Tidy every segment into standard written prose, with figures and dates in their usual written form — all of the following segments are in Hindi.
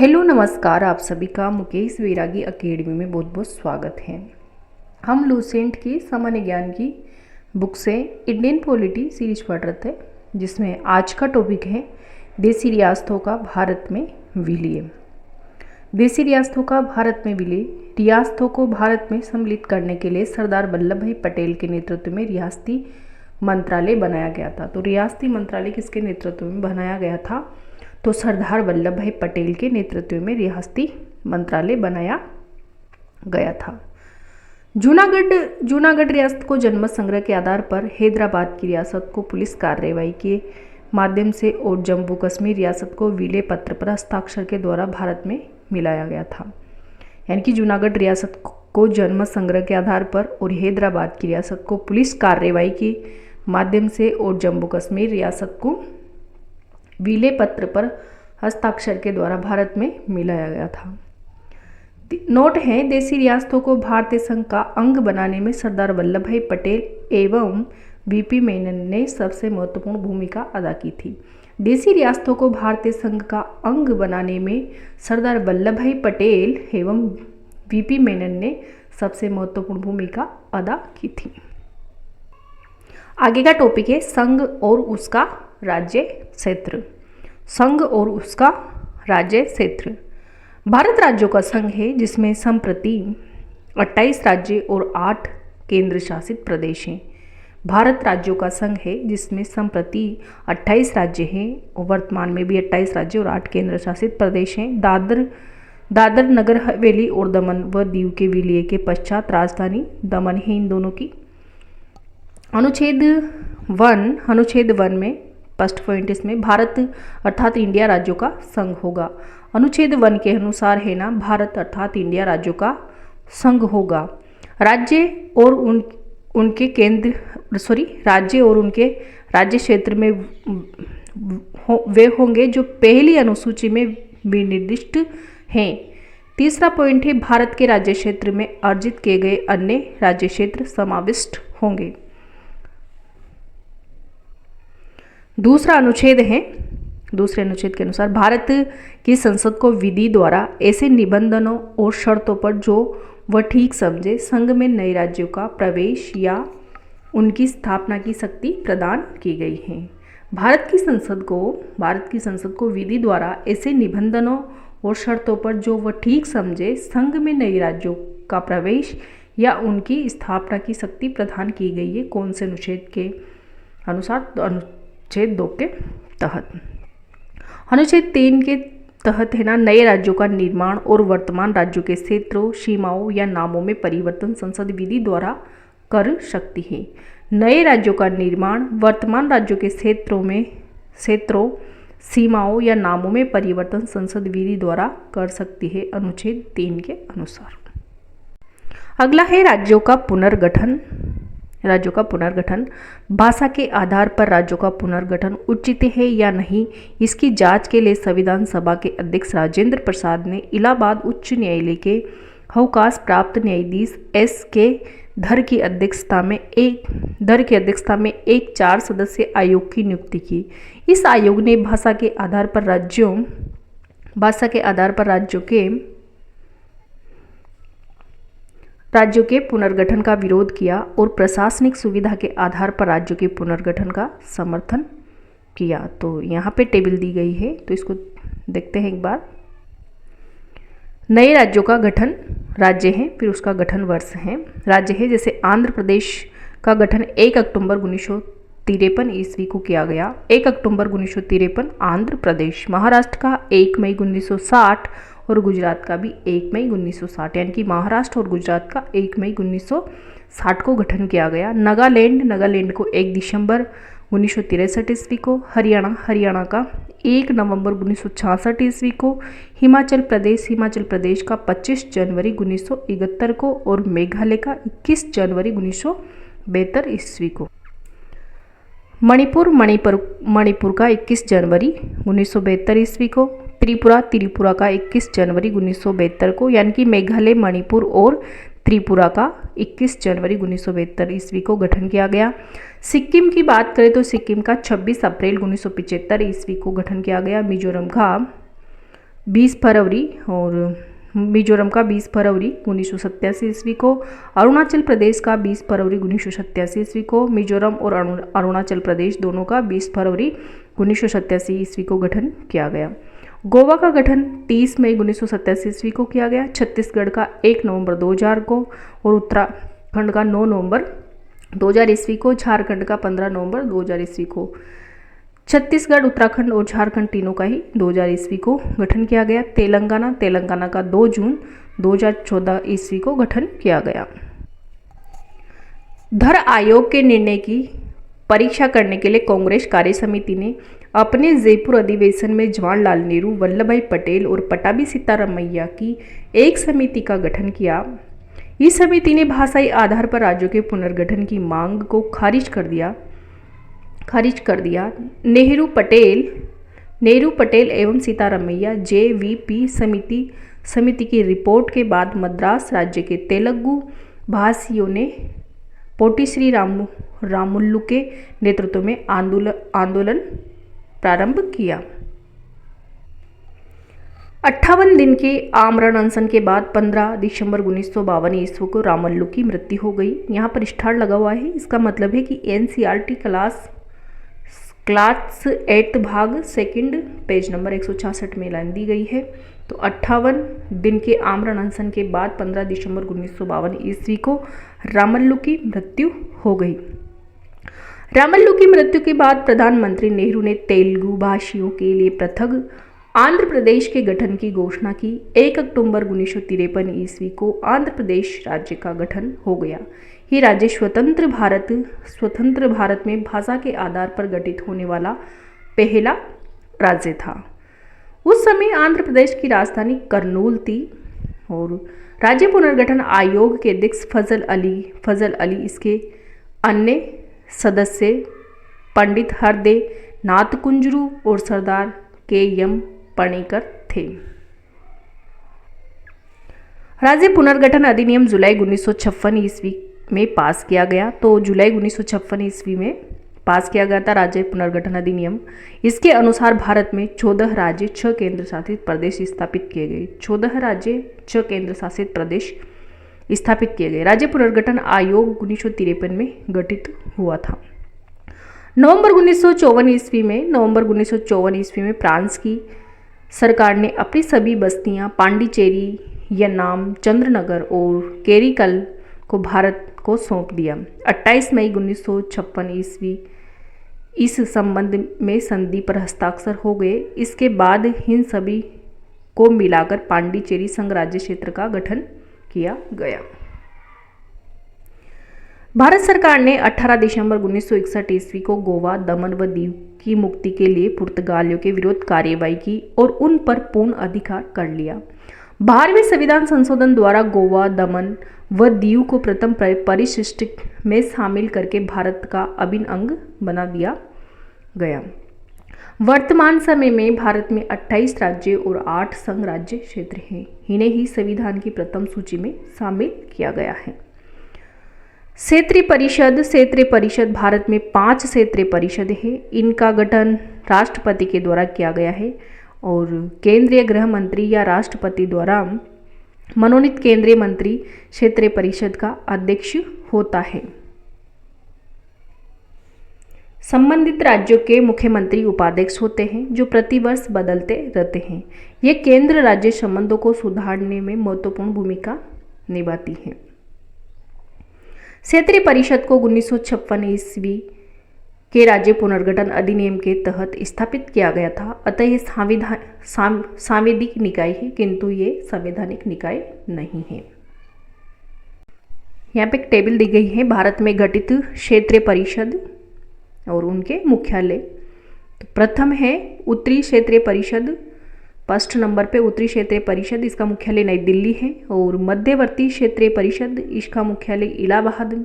हेलो नमस्कार, आप सभी का मुकेश वैरागी एकेडमी में बहुत बहुत स्वागत है। हम लूसेंट की सामान्य ज्ञान की बुक से इंडियन पॉलिटी सीरीज पढ़ रहे थे, जिसमें आज का टॉपिक है देसी रियासतों का भारत में विलय। देसी रियासतों का भारत में विलय। रियासतों को भारत में सम्मिलित करने के लिए सरदार वल्लभ भाई पटेल के नेतृत्व में रियासती मंत्रालय बनाया गया था। तो रियासती मंत्रालय किसके नेतृत्व में बनाया गया था? तो सरदार वल्लभ भाई पटेल के नेतृत्व में रियासती मंत्रालय बनाया गया था। जूनागढ़ रियासत को जनमत संग्रह के आधार पर हैदराबाद की रियासत को पुलिस कार्रवाई के माध्यम से और जम्मू कश्मीर रियासत को विलय पत्र पर हस्ताक्षर के द्वारा भारत में मिलाया गया था। यानी कि जूनागढ़ रियासत को जनमत संग्रह के आधार पर और हैदराबाद की रियासत को पुलिस कार्रवाई के माध्यम से और जम्मू कश्मीर रियासत को विलय पत्र पर हस्ताक्षर के द्वारा भारत में मिलाया गया था। नोट है, देसी रियासतों को भारतीय संघ का अंग बनाने में सरदार वल्लभ भाई पटेल एवं वीपी मेनन ने सबसे महत्वपूर्ण भूमिका अदा की थी। देसी रियासतों को भारतीय संघ का अंग बनाने में सरदार वल्लभ भाई पटेल एवं वीपी मेनन ने सबसे महत्वपूर्ण भूमिका अदा की थी। आगे का टॉपिक है संघ और उसका राज्य क्षेत्र। संघ और उसका राज्य क्षेत्र। भारत राज्यों का संघ है, जिसमें संप्रति 28 राज्य और 8 केंद्र शासित प्रदेश हैं। भारत राज्यों का संघ है, जिसमें संप्रति 28 राज्य हैं और वर्तमान में भी 28 राज्य और 8 केंद्र शासित प्रदेश हैं। दादर नगर हवेली और दमन व दीव के विलय के पश्चात राजधानी दमन है इन दोनों की। अनुच्छेद 1 में फर्स्ट पॉइंट इसमें भारत अर्थात इंडिया राज्यों का संघ होगा। अनुच्छेद 1 के अनुसार है ना, भारत अर्थात इंडिया राज्यों का संघ होगा। राज्य और उनके राज्य क्षेत्र में वे होंगे जो पहली अनुसूची में विनिर्दिष्ट हैं। तीसरा पॉइंट है, भारत के राज्य क्षेत्र में अर्जित किए गए अन्य राज्य क्षेत्र समाविष्ट होंगे। दूसरे अनुच्छेद के अनुसार भारत की संसद को विधि द्वारा ऐसे निबंधनों और शर्तों पर जो वह ठीक समझे संघ में नए राज्यों का प्रवेश या उनकी स्थापना की शक्ति प्रदान की गई है। भारत की संसद को विधि द्वारा ऐसे निबंधनों और शर्तों पर जो वह ठीक समझे संघ में नए राज्यों का प्रवेश या उनकी स्थापना की शक्ति प्रदान की गई है। कौन से अनुच्छेद के अनुसार? अनुच्छेद 2 के तहत। अनुच्छेद 3 के तहत है ना, नए राज्यों का निर्माण और वर्तमान राज्यों के क्षेत्रों, सीमाओं या नामों में परिवर्तन संसद विधि द्वारा कर सकती है। नए राज्यों का निर्माण वर्तमान राज्यों के क्षेत्रों, सीमाओं या नामों में परिवर्तन संसद विधि द्वारा कर सकती है, अनुच्छेद 3 के अनुसार। अगला है राज्यों का पुनर्गठन। भाषा के आधार पर राज्यों का पुनर्गठन उचित है या नहीं, इसकी जांच के लिए संविधान सभा के अध्यक्ष राजेंद्र प्रसाद ने इलाहाबाद उच्च न्यायालय के अवकाश प्राप्त न्यायाधीश एस के धर की अध्यक्षता में एक 4 सदस्यीय आयोग की नियुक्ति की। इस आयोग ने भाषा के आधार पर राज्यों के पुनर्गठन का विरोध किया और प्रशासनिक सुविधा के आधार पर राज्यों के पुनर्गठन का समर्थन किया। तो यहाँ पे टेबल दी गई है, तो इसको देखते हैं एक बार। नए राज्यों का गठन राज्य है, फिर उसका गठन वर्ष है। राज्य है, जैसे आंध्र प्रदेश का गठन 1 अक्टूबर 1953 ईस्वी को किया गया। 1 अक्टूबर 1953 आंध्र प्रदेश। महाराष्ट्र का 1 मई 1960 और गुजरात का भी 1 मई 1960, यानी कि महाराष्ट्र और गुजरात का 1 मई 1960 को गठन किया गया। नागालैंड को 1 दिसंबर 1963 ईस्वी को। हरियाणा का 1 नवंबर 1966 ईस्वी को। हिमाचल प्रदेश का 25 जनवरी 1971 को और मेघालय का 21 जनवरी 1972 ईस्वी को। मणिपुर का 21 जनवरी 1972 ईस्वी को। त्रिपुरा का 21 जनवरी 1972 को, यानी कि मेघालय, मणिपुर और त्रिपुरा का 21 जनवरी 1972 ईस्वी को गठन किया गया। सिक्किम की बात करें तो सिक्किम का 26 अप्रैल 1975 ईस्वी को गठन किया गया। 20 फरवरी और मिजोरम का 20 फरवरी 1987 ईस्वी को, अरुणाचल प्रदेश का 20 फरवरी 1987 ईस्वी को, मिजोरम और अरुणाचल प्रदेश दोनों का 20 फरवरी 1987 ईस्वी को गठन किया गया। गोवा का गठन 30 मई 1987 ईस्वी को किया गया। छत्तीसगढ़ का 1 नवंबर 2000 को और उत्तराखंड का 9 नवंबर 2000 ईस्वी को, झारखंड का 15 नवंबर 2000 ईस्वी को। छत्तीसगढ़, उत्तराखंड और झारखंड तीनों का ही 2000 ईस्वी को गठन किया गया। तेलंगाना का 2 जून 2014 ईस्वी को गठन किया गया। धर आयोग के निर्णय की परीक्षा करने के लिए कांग्रेस कार्य समिति ने अपने जयपुर अधिवेशन में जवाहरलाल नेहरू, वल्लभ भाई पटेल और पट्टाभी सीतारामैया की एक समिति का गठन किया। इस समिति ने भाषाई आधार पर राज्यों के पुनर्गठन की मांग को खारिज कर दिया। नेहरू पटेल एवं सीतारामैया JVP समिति की रिपोर्ट के बाद मद्रास राज्य के तेलुगु भाषियों ने पोटी श्री रामुलु के नेतृत्व में आंदोलन प्रारंभ किया। 58 दिन के आमरण अनशन के बाद 15 दिसंबर 1952 ईस्वी को रामुलु की मृत्यु हो गई। यहाँ पर स्टार लगा हुआ है, इसका मतलब है कि NCERT क्लास 8 भाग 2 पेज नंबर 166 में लाइन दी गई है। तो 58 दिन के आमरण अनशन के बाद 15 दिसंबर 1952 ईस्वी को रामुलु की मृत्यु हो गई। रामुलु की मृत्यु के बाद प्रधानमंत्री नेहरू ने तेलुगु भाषियों के लिए पृथक आंध्र प्रदेश के गठन की घोषणा की। 1 अक्टूबर 1953 ईस्वी को आंध्र प्रदेश राज्य का गठन हो गया। ये राज्य स्वतंत्र भारत में भाषा के आधार पर गठित होने वाला पहला राज्य था। उस समय आंध्र प्रदेश की राजधानी करनूल थी और राज्य पुनर्गठन आयोग के अध्यक्ष फजल अली, इसके अन्य सदस्य पंडित हरदे नाथ कुंजरू और सरदार KM पणिकर थे। राज्य पुनर्गठन अधिनियम जुलाई 1956 ईस्वी में पास किया गया। तो जुलाई 1956 ईस्वी में पास किया गया था राज्य पुनर्गठन अधिनियम। इसके अनुसार भारत में 14 राज्य 6 केंद्र शासित प्रदेश स्थापित किए गए। 14 राज्य 6 केंद्र शासित प्रदेश स्थापित किए गए। राज्य पुनर्गठन आयोग 1953 में गठित हुआ था। नवंबर 1954 ईस्वी में फ्रांस की सरकार ने अपनी सभी बस्तियां पांडिचेरी, यन्नाम, चंद्रनगर और केरिकल को भारत को सौंप दिया। 28 मई 1956 ईस्वी इस संबंध में संधि पर हस्ताक्षर हो गए। इसके बाद इन सभी को मिलाकर पांडिचेरी संघ राज्य क्षेत्र का गठन किया गया। भारत सरकार ने 18 दिसंबर 1961 ईस्वी को गोवा, दमन व दीव की मुक्ति के लिए पुर्तगालियों के विरुद्ध कार्रवाई की और उन पर पूर्ण अधिकार कर लिया। 12वें संविधान संशोधन द्वारा गोवा, दमन व दीव को प्रथम परिशिष्ट में शामिल करके भारत का अभिन्न अंग बना दिया गया। वर्तमान समय में भारत में 28 राज्य और 8 संघ राज्य क्षेत्र हैं। इन्हें ही संविधान की प्रथम सूची में शामिल किया गया है। क्षेत्रीय परिषद भारत में 5 क्षेत्रीय परिषद है। इनका गठन राष्ट्रपति के द्वारा किया गया है और केंद्रीय गृह मंत्री या राष्ट्रपति द्वारा मनोनीत केंद्रीय मंत्री क्षेत्रीय परिषद का अध्यक्ष होता है। संबंधित राज्यों के मुख्यमंत्री उपाध्यक्ष होते हैं जो प्रतिवर्ष बदलते रहते हैं। ये केंद्र राज्य संबंधों को सुधारने में महत्वपूर्ण भूमिका निभाती हैं। क्षेत्रीय परिषद को 1956 ईस्वी के राज्य पुनर्गठन अधिनियम के तहत स्थापित किया गया था। अतः ये सांविधिक निकाय है, किंतु ये संवैधानिक निकाय नहीं है। यहाँ पे एक टेबल दी गई है भारत में गठित क्षेत्रीय परिषद और उनके मुख्यालय। तो प्रथम है उत्तरी क्षेत्रीय परिषद, फर्स्ट नंबर पे उत्तरी क्षेत्रीय परिषद, इसका मुख्यालय नई दिल्ली है। और मध्यवर्ती क्षेत्रीय परिषद, इसका मुख्यालय इलाहाबाद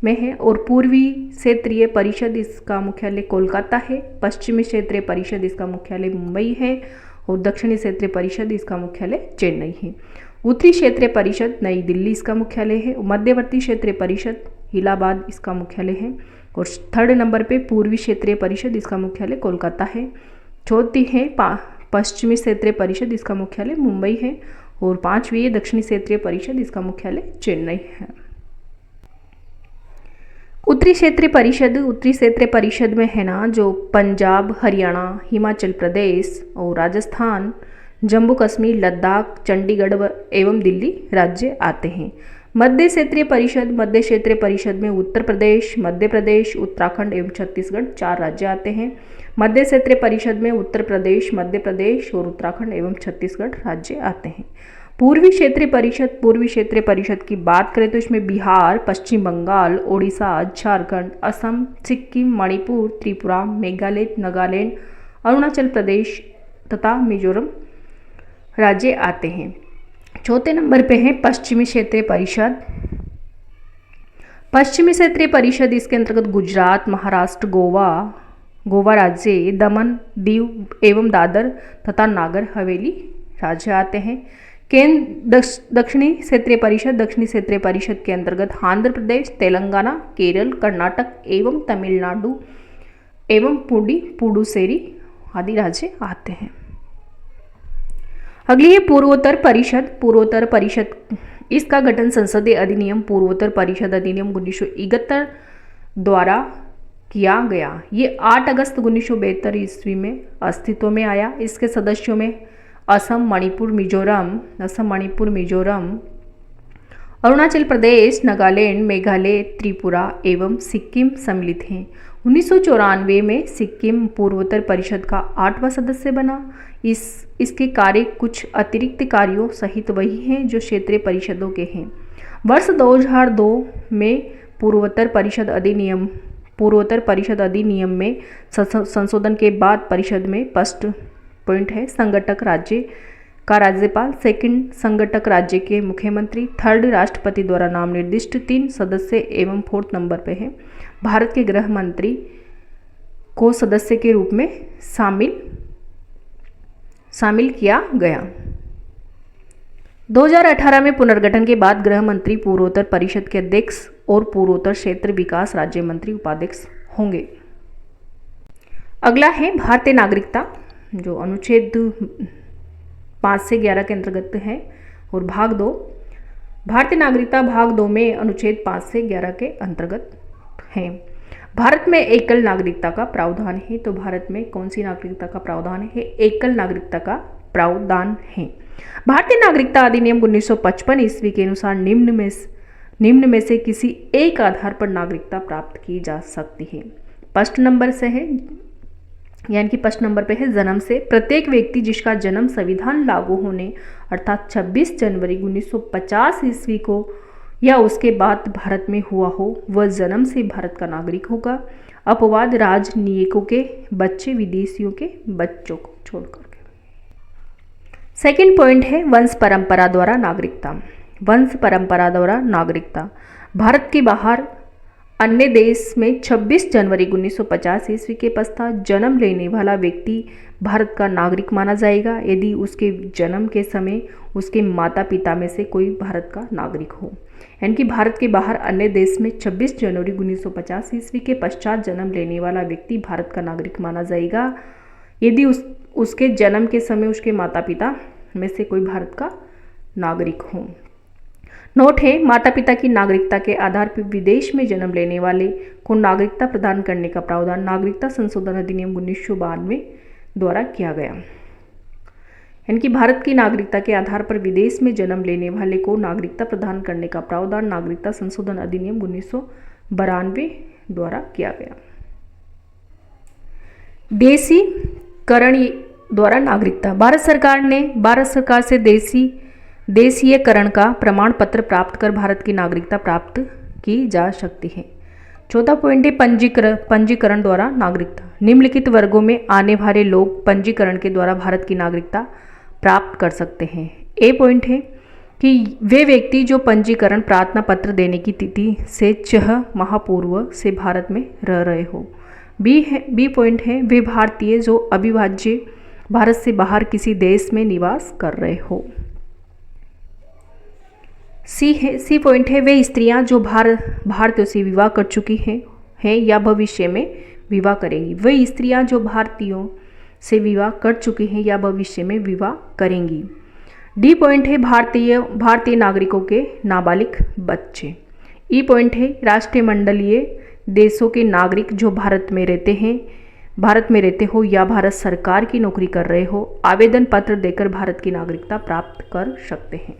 में है। और पूर्वी क्षेत्रीय परिषद, इसका मुख्यालय कोलकाता है। पश्चिमी क्षेत्रीय परिषद, इसका मुख्यालय मुंबई है। और दक्षिणी क्षेत्रीय परिषद, इसका मुख्यालय चेन्नई है। उत्तरी क्षेत्रीय परिषद नई दिल्ली, इसका मुख्यालय है। मध्यवर्ती क्षेत्रीय परिषद इलाहाबाद, इसका मुख्यालय है। और थर्ड नंबर पे पूर्वी क्षेत्रीय परिषद, इसका मुख्यालय कोलकाता है। चौथी है पश्चिमी क्षेत्रीय परिषद, इसका मुख्यालय मुंबई है। और 5वीं है दक्षिणी क्षेत्रीय परिषद, इसका मुख्यालय चेन्नई है। उत्तरी क्षेत्रीय परिषद, उत्तरी क्षेत्रीय परिषद में है ना जो पंजाब, हरियाणा, हिमाचल प्रदेश और राजस्थान, जम्मू कश्मीर, लद्दाख, चंडीगढ़ एवं दिल्ली राज्य आते हैं। मध्य क्षेत्रीय परिषद, मध्य क्षेत्रीय परिषद में उत्तर प्रदेश, मध्य प्रदेश, उत्तराखंड एवं छत्तीसगढ़ 4 राज्य आते हैं। मध्य क्षेत्रीय परिषद में उत्तर प्रदेश, मध्य प्रदेश और उत्तराखंड एवं छत्तीसगढ़ राज्य आते हैं। पूर्वी क्षेत्रीय परिषद, पूर्वी क्षेत्रीय परिषद की बात करें तो इसमें बिहार, पश्चिम बंगाल, ओडिशा, झारखंड, असम, सिक्किम, मणिपुर, त्रिपुरा, मेघालय, नागालैंड, अरुणाचल प्रदेश तथा मिजोरम राज्य आते हैं। चौथे नंबर पे है पश्चिमी क्षेत्रीय परिषद। पश्चिमी क्षेत्रीय परिषद इसके अंतर्गत गुजरात, महाराष्ट्र, गोवा राज्य, दमन, दीव एवं दादर तथा नागर हवेली राज्य आते हैं। दक्षिणी क्षेत्रीय परिषद, दक्षिणी क्षेत्रीय परिषद के अंतर्गत आंध्र प्रदेश, तेलंगाना, केरल, कर्नाटक एवं तमिलनाडु एवं पुडुचेरी आदि राज्य आते हैं। अगली है पूर्वोत्तर परिषद। पूर्वोत्तर परिषद इसका गठन संसदीय अधिनियम पूर्वोत्तर परिषद अधिनियम 1971 द्वारा किया गया। ये 8 अगस्त 1972 ईस्वी में अस्तित्व में आया। इसके सदस्यों में असम, मणिपुर, मिजोरम, अरुणाचल प्रदेश, नागालैंड, मेघालय, त्रिपुरा एवं सिक्किम सम्मिलित हैं। 1994 में सिक्किम पूर्वोत्तर परिषद का 8वां सदस्य बना। इसके कार्य कुछ अतिरिक्त कार्यों सहित वही हैं जो क्षेत्रीय परिषदों के हैं। वर्ष 2002 में पूर्वोत्तर परिषद अधिनियम में संशोधन के बाद परिषद में फर्स्ट पॉइंट है संगठक राज्य का राज्यपाल, सेकंड संगठक राज्य के मुख्यमंत्री, थर्ड राष्ट्रपति द्वारा नाम निर्दिष्ट 3 सदस्य एवं 4th नंबर पे है भारत के गृह मंत्री को सदस्य के रूप में शामिल किया गया। 2018 में पुनर्गठन के बाद गृह मंत्री पूर्वोत्तर परिषद के अध्यक्ष और पूर्वोत्तर क्षेत्र विकास राज्य मंत्री उपाध्यक्ष होंगे। अगला है भारतीय नागरिकता, जो अनुच्छेद 5 से 11 के अंतर्गत है। और भाग 2, भारतीय नागरिकता भाग 2 में अनुच्छेद 5 से 11 के अंतर्गत है। भारत में एकल नागरिकता का प्रावधान है। तो भारत में कौन सी नागरिकता का प्रावधान है? एकल नागरिकता का प्रावधान है। भारतीय नागरिकता अधिनियम 1955 ईस्वी के अनुसार निम्न में से किसी एक आधार पर नागरिकता प्राप्त की जा सकती है। फर्स्ट नंबर से है, यानी कि फर्स्ट नंबर पे है जन्म से। प्रत्येक व्यक्ति जिसका जन्म संविधान लागू होने अर्थात 26 जनवरी 1950 ईस्वी को या उसके बाद भारत में हुआ हो, वह जन्म से भारत का नागरिक होगा। अपवाद राजनयिकों के बच्चे, विदेशियों के बच्चों को छोड़कर। सेकंड पॉइंट है वंश परंपरा द्वारा नागरिकता। वंश परंपरा द्वारा नागरिकता भारत के बाहर अन्य देश में 26 जनवरी 1950 ईस्वी के पश्चात जन्म लेने वाला व्यक्ति भारत का नागरिक माना जाएगा यदि उसके जन्म के समय उसके माता पिता में से कोई भारत का नागरिक हो। यानी कि भारत के बाहर अन्य देश में 26 जनवरी 1950 ईस्वी के पश्चात जन्म लेने वाला व्यक्ति भारत का नागरिक माना जाएगा यदि उसके जन्म के समय उसके माता पिता में से कोई भारत का नागरिक हो। नोट है, माता पिता की नागरिकता के आधार पर विदेश में जन्म लेने वाले को नागरिकता प्रदान करने का प्रावधान नागरिकता संशोधन अधिनियम 1992 द्वारा किया गया। यानी कि भारत की नागरिकता के आधार पर विदेश में जन्म लेने वाले को नागरिकता प्रदान करने का प्रावधान नागरिकता संशोधन अधिनियम 1992 द्वारा किया गया। देशीकरण द्वारा नागरिकता भारत सरकार से देशीयकरण का प्रमाण पत्र प्राप्त कर भारत की नागरिकता प्राप्त की जा सकती है। चौथा पॉइंट है पंजीकरण द्वारा नागरिकता। निम्नलिखित वर्गों में आने वाले लोग पंजीकरण के द्वारा भारत की नागरिकता प्राप्त कर सकते हैं। ए पॉइंट है कि वे व्यक्ति जो पंजीकरण प्रार्थना पत्र देने की तिथि से 6 माह पूर्व से भारत में रह रहे हो। बी पॉइंट है वे भारतीय जो अविभाज्य भारत से बाहर किसी देश में निवास कर रहे हो। सी पॉइंट है वे स्त्रियां जो भारतीयों से विवाह कर चुकी हैं या भविष्य में विवाह करेंगी। वे स्त्रियां जो से विवाह कर चुकी हैं या भविष्य में विवाह करेंगी। डी पॉइंट है भारतीय नागरिकों के नाबालिग बच्चे। ई पॉइंट है राष्ट्रमंडलीय देशों के नागरिक जो भारत में रहते हो या भारत सरकार की नौकरी कर रहे हो, आवेदन पत्र देकर भारत की नागरिकता प्राप्त कर सकते हैं।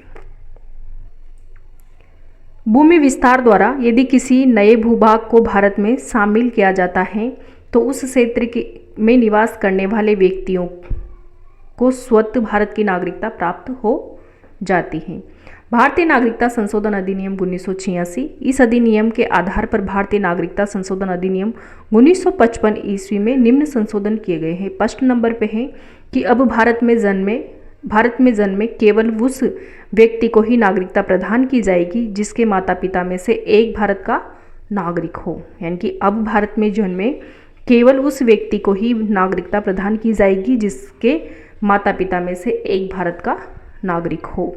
भूमि विस्तार द्वारा यदि किसी नए भूभाग को भारत में शामिल किया जाता है तो उस क्षेत्र में निवास करने वाले व्यक्तियों को स्वतः भारत की नागरिकता प्राप्त हो जाती है। भारतीय नागरिकता संशोधन अधिनियम 1986, इस अधिनियम के आधार पर भारतीय नागरिकता संशोधन अधिनियम 1955 ईस्वी में निम्न संशोधन किए गए हैं। फर्स्ट नंबर पे है कि अब भारत में जन्मे केवल उस व्यक्ति को ही नागरिकता प्रदान की जाएगी जिसके माता पिता में से एक भारत का नागरिक हो। यानी कि अब भारत में जन्मे केवल उस व्यक्ति को ही नागरिकता प्रदान की जाएगी जिसके माता पिता में से एक भारत का नागरिक हो।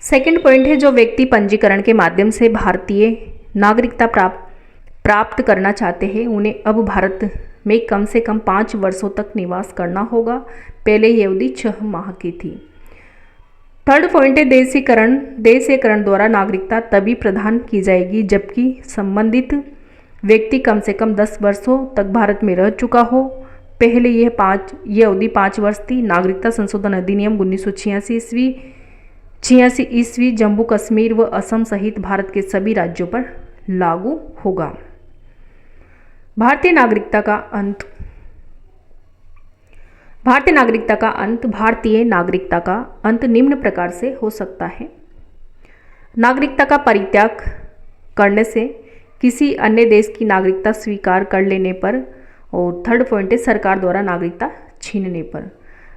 सेकंड पॉइंट है जो व्यक्ति पंजीकरण के माध्यम से भारतीय नागरिकता प्राप्त करना चाहते हैं उन्हें अब भारत में कम से कम 5 वर्षों तक निवास करना होगा। पहले यह अवधि 6 माह की थी। थर्ड पॉइंट है देशीकरण द्वारा नागरिकता तभी प्रदान की जाएगी जबकि संबंधित व्यक्ति कम से कम 10 वर्षों तक भारत में रह चुका हो। पहले यह अवधि 5 वर्ष थी। नागरिकता संशोधन अधिनियम 1986 ईस्वी जम्मू कश्मीर व असम सहित भारत के सभी राज्यों पर लागू होगा। भारतीय नागरिकता का अंत निम्न प्रकार से हो सकता है। नागरिकता का परित्याग करने से, किसी अन्य देश की नागरिकता स्वीकार कर लेने पर, और थर्ड पॉइंट है सरकार द्वारा नागरिकता छीनने पर।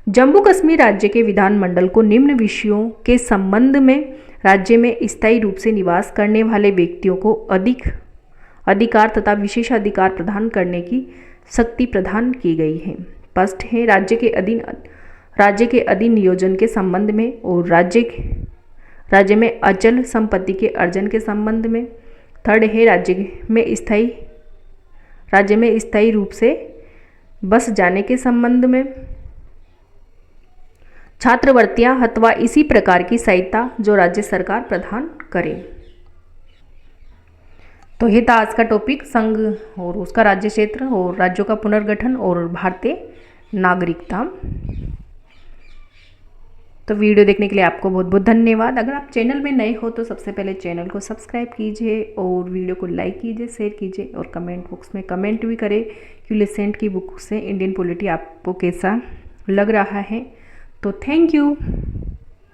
जम्मू कश्मीर राज्य के विधानमंडल को निम्न विषयों के संबंध में राज्य में स्थायी रूप से निवास करने वाले व्यक्तियों को अधिक अधिकार तथा विशेषाधिकार प्रदान करने की शक्ति प्रदान की गई है। फर्स्ट है राज्य के अधीन नियोजन के संबंध में और राज्य में अचल संपत्ति के अर्जन के संबंध में। थर्ड है राज्य में स्थायी रूप से बस जाने के संबंध में। छात्रवृत्तियां अथवा इसी प्रकार की सहायता जो राज्य सरकार प्रदान करे। तो ये था आज का टॉपिक, संघ और उसका राज्य क्षेत्र और राज्यों का पुनर्गठन और भारतीय नागरिकता। तो वीडियो देखने के लिए आपको बहुत बहुत धन्यवाद। अगर आप चैनल में नए हो तो सबसे पहले चैनल को सब्सक्राइब कीजिए और वीडियो को लाइक कीजिए, शेयर कीजिए और कमेंट बॉक्स में कमेंट भी करें कि ल्यूसेंट की बुक से इंडियन पॉलिटी आपको कैसा लग रहा है। तो थैंक यू।